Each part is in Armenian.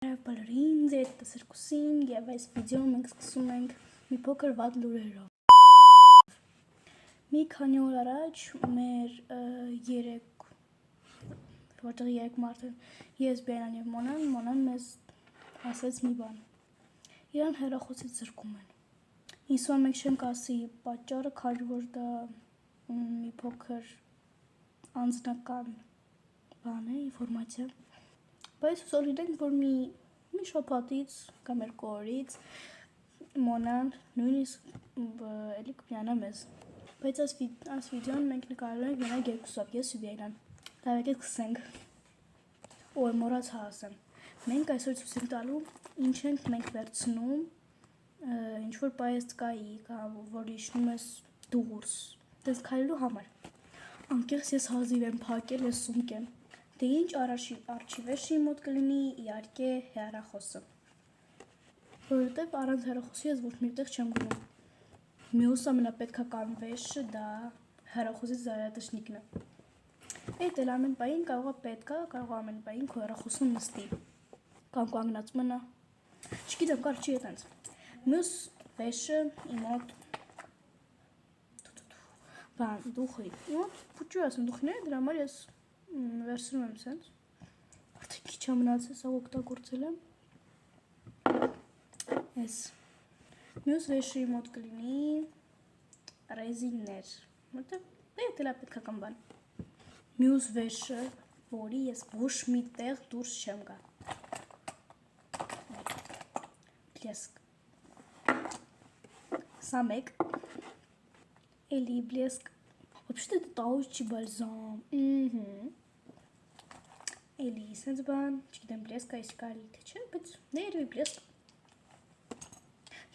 Բոլորին ձեր տեսարկուսին եւ այս վիդեոն մենք սկսում ենք մի փոքր վատ լուրերով։ Մի քանի օր առաջ մեր երեք մարդ են, ես, Բիանան եւ Մոնան մեզ ասեց մի բան։ Իրան հեռախոսից զրկում են։ Ինձ որ մենք չենք ասի պատճառը, քանի որ դա մի փոքր անձնական բան է, ինֆորմացիա։ Բայց հուսով լինենք, որ մի շաբաթից կամ երկու օրից Մոնան նույնիսկ էլի կպիանա մեզ։ Բայց այս վիդեոն մենք նկարել ենք միայն երկուսով, ես ու Բիանան։ Լավ, եկեք սկսենք։ Օր մոռացա ասեմ։ Մենք այսօր ցույց ենք տալու ինչ ենք մենք վերցնում, ինչ որ պայեսկայի կամ որ իջնում ես դուրս, դες քայլելու համար։ Անկեղծ ես հազիվ եմ փակել այս սումկեն։ Դե ինչ արխիվեշի մոտ կլինի իհարկե հեռախոսը։ Որովհետև առանց հեռախոսի ես ոչ մեկտեղ չեմ գնում։ Մյուս ամենապետքական վեշը դա հեռախոսի զարդաշնիկն է։ Այդ էլ ամեն պահին կարող է պետք է, կարող ամեն պահին քո հեռախոսը նստի կամ կանգնած մնա։ Չգիտեմ, կարճ չի այտենց։ Մյուս վեշը իմ մոտ բան դուխի։ Իմ մոտ փուճու ասեմ դուխիներ, դրա համար ես վերցնում եմ սենց։ Արդեն քիչ է մնացել, սա օգտագործել եմ։ Այս մյուս վեշի մոտ կլինի ռեզիններ, որտեղ դա էլ է պետքական բան։ Մյուս վեշը, որի ես ոչ մի տեղ դուրս չեմ գա։ Բլեսկ։ Սա մեկ։ Էլի բլեսկ։ Вообще-то это таучий бальзам։ Էլի սենց բան, չգիտեմ բլեսկա իսկ կարելի թե չէ, բայց ներվի բլեսկ։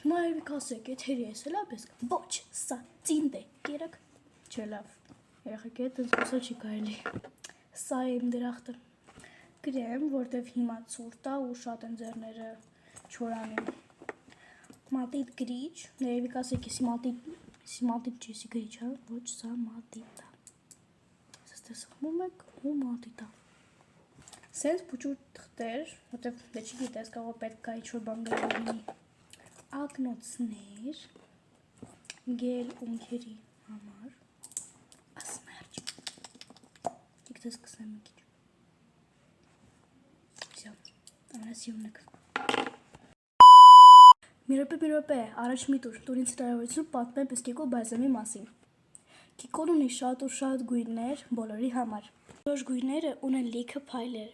Հիմա երևի կասեք, եթերի ես էլա բլեսկ։ Ոչ, սա ծինտ է, կերակ։ Չէ լավ, երեխեք հետ զգուսալ չի կարելի։ Սա է իմ դրախտը։ Գրեմ, որտև հիմա ցուրտ է ու շատ են ձեռները չորանում։ Մատիտ գրիչ, երևի կասեք, եսի մատիտ չի, եսի գրիչ, հա, ոչ, սա մատիտ է։ Սես տեսխմում եք ու մատիտ է։ Սենց փուճուր թղթեր, որտև դե չգիտես, կարող պետք է ինչ-որ բան գրելի ակնոցներ, գել ունքերի համար, ասմերջ, եք դες կսեմ մի քիչ, վսյա, ամենասիումն եք, մի րոպե, առաջ մի տուր ինձ հրավերություն պատմեմ պեսկեկո բալզամի մասին, Կիկոն ունի շատ ու շատ գույներ բոլորի համար, որոշ գույները ունեն լիքը փայլեր,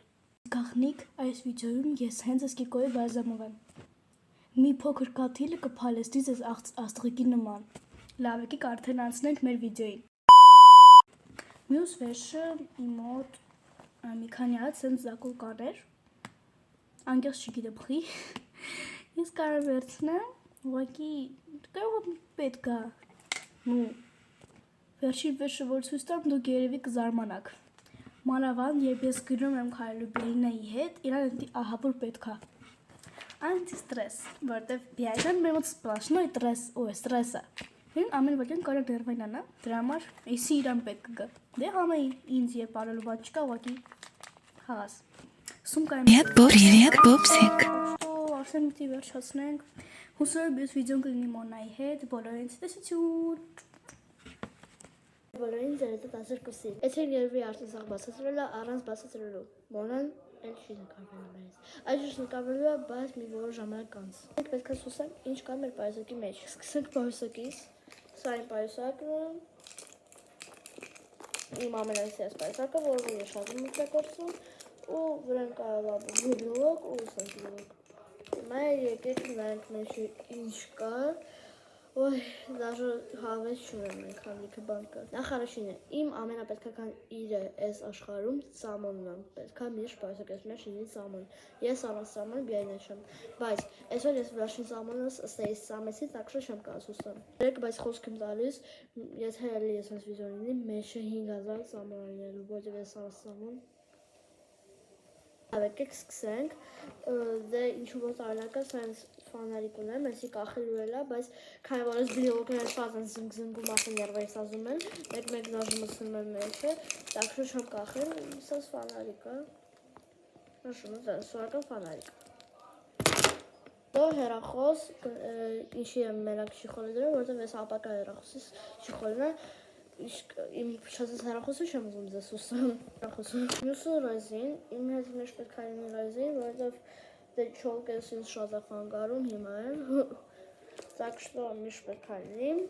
գաղտնիք այս վիդեոյում ես հենց այս Կիկոյի բալզամով եմ, մի փոքր կաթիլը կփալեստի ձեզ աստղիկի նման, լավ եկեք արդեն անցնենք մեր վիդեոյին, մյուս վեշը իմ մոտ մի քանի հատ սենց զակուլ կաներ, անկեղծ չգիտեմ խի, ես կարող վերցնեմ, ուղղակի կարող պետք է, վերջին վեշը որ ցույց տամ դուք երևի կզարմանաք, մանավանդ երբ ես գնում եմ քայլելու Բիանայի հետ, իրան ահա որ պետք է, անտիստրես, որտև Բիանան մեր մոտ սպլաշնոյ ստրեսը, ամեն վագեն կարող ներվայն անա, դրա համար էսի իրան պետք կգա, դե համը ինձ երբ արելու բան չկա ուղղակի խաղաս, Привет, Пупсик, արդեն միտի վերջացնենք, հուսով եմ ես վիդեոն կլինի Մոնայի հետ, բոլորին ցտեսություն Բոլորին ձեր հետ ասարկուսի։ Եթե երևի արդեն սաղ բացատրել է, առանց բացատրելու։ Մոնան էլ չի նկարվելու մեզ։ Այսօր նկարվելու է, բայց մի որոշ ժամանակ անց։ Մենք պետք է սուսենք ինչ կա մեր պայուսակի մեջ։ Սկսենք պայուսակից։ Սա իմ պայուսակն է։ Իմ ամենասիրած պայուսակը, որը ես շատ եմ օգտագործում, ու վրան կարելի է բլոկ ու սանտիլոկ։ Հիմա եկեք նայենք մեջը ինչ կա։ Ոյ, դաժե հավես չունեմ մենք հավիքը բան կա։ Նախ առաջինը, իմ ամենապետքական իրը այս աշխարհում սամոնն է։ Պետք է միշտ պայուսակես մեջ լինի սամոն։ Ես առանց սամոն Բիանա չեմ։ Բայց այսօր ես վերջին սամոնս ըստ էս սամեսի տակշը չեմ կասուստամ։ Երեք բայց խոսք եմ տալիս, եթե հələ ես այս վիդեոն լինի, մեջը 5000 սամոն լինելու, որտեղ ես առանց սամոն։ Եկեք սկսենք, դե ինչ-որ որ տարանակը սենց ֆանարիկ ունեմ, այսի կախելու էլ է, բայց քանի որ ես բլոգներ շատ են զնգում ասեն երվայս ազում են, մեկ դաժը մսնում եմ մեջը, տակշը չեմ կախել, սենց ֆանարիկ է, նշում է սորական ֆանարիկ։ Դո հեռախոս ինչի եմ մենակ շիխորը դրել, որովհետև ես ապակա հեռախոսից շիխորն է իմ փչացած հեռախոսը չեմ ուզում ձեզ ուսում հեռախոսը մյուսը ռեզին իմ հետ մեջ պետք է լինի ռեզին, որովհետև դե չոլկես ինձ շատ է խանգարում հիմա եմ так что միշտ պետք է լինի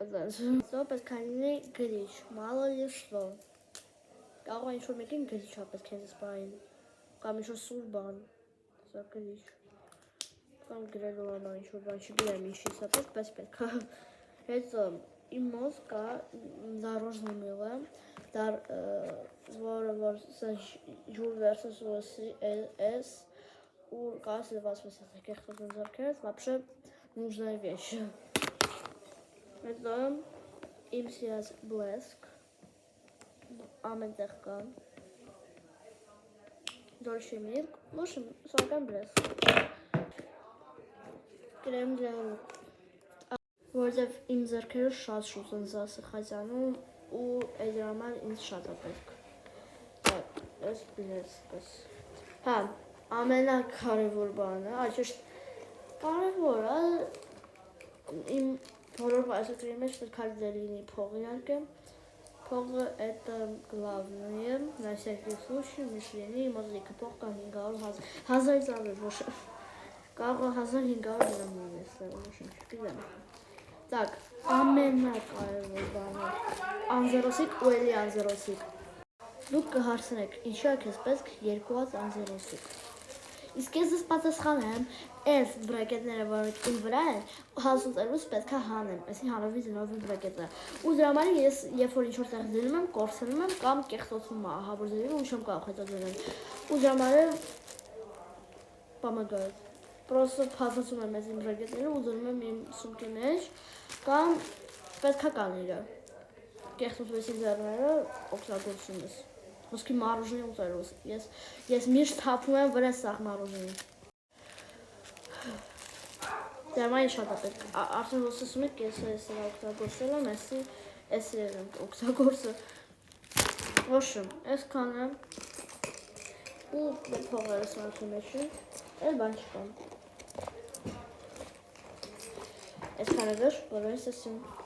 Что պետք է լինի գրիչ, մало ли что կարող է ինչ-որ մեկին գրիչ ա պետք է ինձ սպային կամ ինչ-որ սուր բան սա գրիչ կամ գրելու անա ինչ-որ բան չգիտեմ ինչի սա պետք է հետո իմ մոտ կա դարոժնի միլը որ սա ջուր versus S ու կա սլվացված է կեղտոտ ընձարքերից вообще нужная вещь հետո իմ սիրած բլեսկ ամենտեղ կան Dolce Milk, в общем, սակայն բլեսկ կրեմ для рук որովհետև իմ ձեռքերը շատ շուտ են սխացանում ու այդ համար ինձ շատ է պետք այս բլեսկս հա ամենակարևոր բանը ճիշտ կարևորը իմ բոլոր պայուսակների մեջ պետք է լինի փող իհարկե փողը это главное на всякий случай միշտ լինի իմ մոտ լիքը փող կա 500,000 ծավալ ոչ կարող է 1500 դրամ լինի ոչ չգիտեմ Так, ամենակարևոր բանը անձեռոսիկ ու էլի անձեռոսիկ դուք կհարցնեք ինչու է քեզ պետք 2 հատ անձեռոսիկ իսկ ես ձեզ պատասխանեմ այս բրակետները որոնք իմ վրա են հասուցելուց պետք է հանեմ այսի հանովի դնովի բրակետը ու դրա համար ես երբ որ ինչ-որ տեղ դնում եմ կորցնում եմ կամ կեղտոտվում է ահա որ ձևի ու չեմ կարող հետո դնել ու դրա համար помогает Просто փաթաթում եմ այս իմ բրակետները ու դնում եմ իմ սումքի մեջ կամ պետք է կան իրը կեղտոտվեցի ձեռները օգտագործում ես ոսկի մարուժնի ուտելուց ես միշտ թափում եմ վրա սաղ մարուժնի դրա համար շատ է պետք արդեն ոսսում եք ես սրա օգտագործել եմ էսի եմ օգտագործը ոչմ այսքան եմ ու փողերը սրանքի մեջ են էլ բան չկան այսքան է վերջ բոլորին սեսյուն